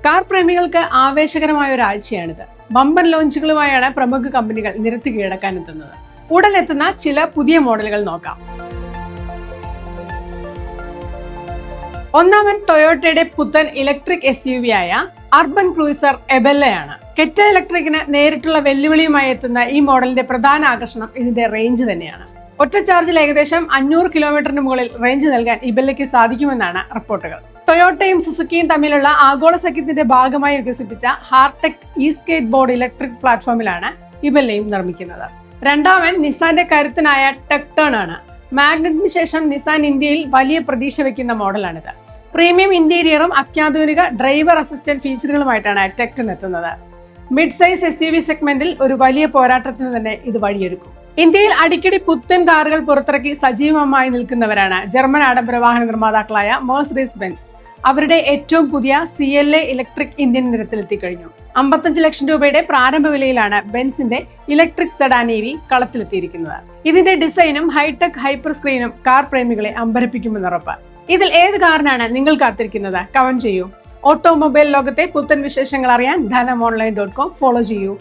Car പ്രേമികൾക്ക് ആവേശകരമായ ഒരാഴ്ചയാണിത്. Bumper ലോഞ്ചുകളുമായാണ് പ്രമുഖ കമ്പനികൾ നിരത്തി കീഴടക്കാൻ എത്തുന്നത്. ഉടൻ എത്തുന്ന ചില പുതിയ മോഡലുകൾ നോക്കാം. ഒന്നാമൻ ടൊയോട്ടയുടെ പുത്തൻ ഇലക്ട്രിക് SUV ആയ അർബൻ ക്രൂയിസർ എബെല്ലയാണ്. കെറ്റ ഇലക്ട്രിക്കിന് നേരിട്ടുള്ള വെല്ലുവിളിയുമായി എത്തുന്ന ഈ മോഡലിന്റെ പ്രധാന ആകർഷണം ഇതിന്റെ റേഞ്ച് തന്നെയാണ്. ഒറ്റ ചാർജിൽ ഏകദേശം 500 കിലോമീറ്ററിന് മുകളിൽ റേഞ്ച് നൽകാൻ ഇബെല്ലയ്ക്ക് സാധിക്കുമെന്നാണ് റിപ്പോർട്ടുകൾ. ടൊയോട്ടയും സുസുക്കിയും തമ്മിലുള്ള ആഗോള സഖ്യത്തിന്റെ ഭാഗമായി വികസിപ്പിച്ച ഹാർടെക് സ്കേറ്റ് ബോർഡ് ഇലക്ട്രിക് പ്ലാറ്റ്ഫോമിലാണ് ഇബെല്ലയും നിർമ്മിക്കുന്നത്. രണ്ടാമൻ നിസാന്റെ കരുത്തനായ ടെക്ടേൺ ആണ്. മാഗ്നറ്റിന് ശേഷം നിസാൻ ഇന്ത്യയിൽ വലിയ പ്രതീക്ഷ വെക്കുന്ന മോഡലാണിത്. പ്രീമിയം ഇന്റീരിയറും അത്യാധുനിക ഡ്രൈവർ അസിസ്റ്റന്റ് ഫീച്ചറുകളുമായിട്ടാണ് ടെക്ടേൺ എത്തുന്നത്. മിഡ് സൈസ് SUV സെഗ്മെന്റിൽ ഒരു വലിയ പോരാട്ടത്തിന് തന്നെ ഇത് വഴിയൊരുക്കും. ഇന്ത്യയിൽ അടിക്കടി പുത്തൻ കാറുകൾ പുറത്തിറക്കി സജീവമായി നിൽക്കുന്നവരാണ് ജർമ്മൻ ആഡംബര വാഹന നിർമ്മാതാക്കളായ മെഴ്സിഡീസ് ബെൻസ്. അവരുടെ ഏറ്റവും പുതിയ CLA ഇലക്ട്രിക് ഇന്ത്യൻ നിരത്തിലെത്തിക്കഴിഞ്ഞു. 55 ലക്ഷം രൂപയുടെ പ്രാരംഭ വിലയിലാണ് ബെൻസിന്റെ ഇലക്ട്രിക് സെഡാൻ EV കളത്തിലെത്തിയിരിക്കുന്നത്. ഇതിന്റെ ഡിസൈനും ഹൈടെക് ഹൈപ്പർ സ്ക്രീനും കാർ പ്രേമികളെ അമ്പരപ്പിക്കുമെന്നുറപ്പ്. ഇതിൽ ഏത് കാറിനാണ് നിങ്ങൾ കാത്തിരിക്കുന്നത്? കമന്റ് ചെയ്യൂ. ഓട്ടോമൊബൈൽ ലോകത്തെ പുത്തൻ വിശേഷങ്ങൾ അറിയാൻ ധനമോൺലൈൻ.com ഫോളോ ചെയ്യൂ.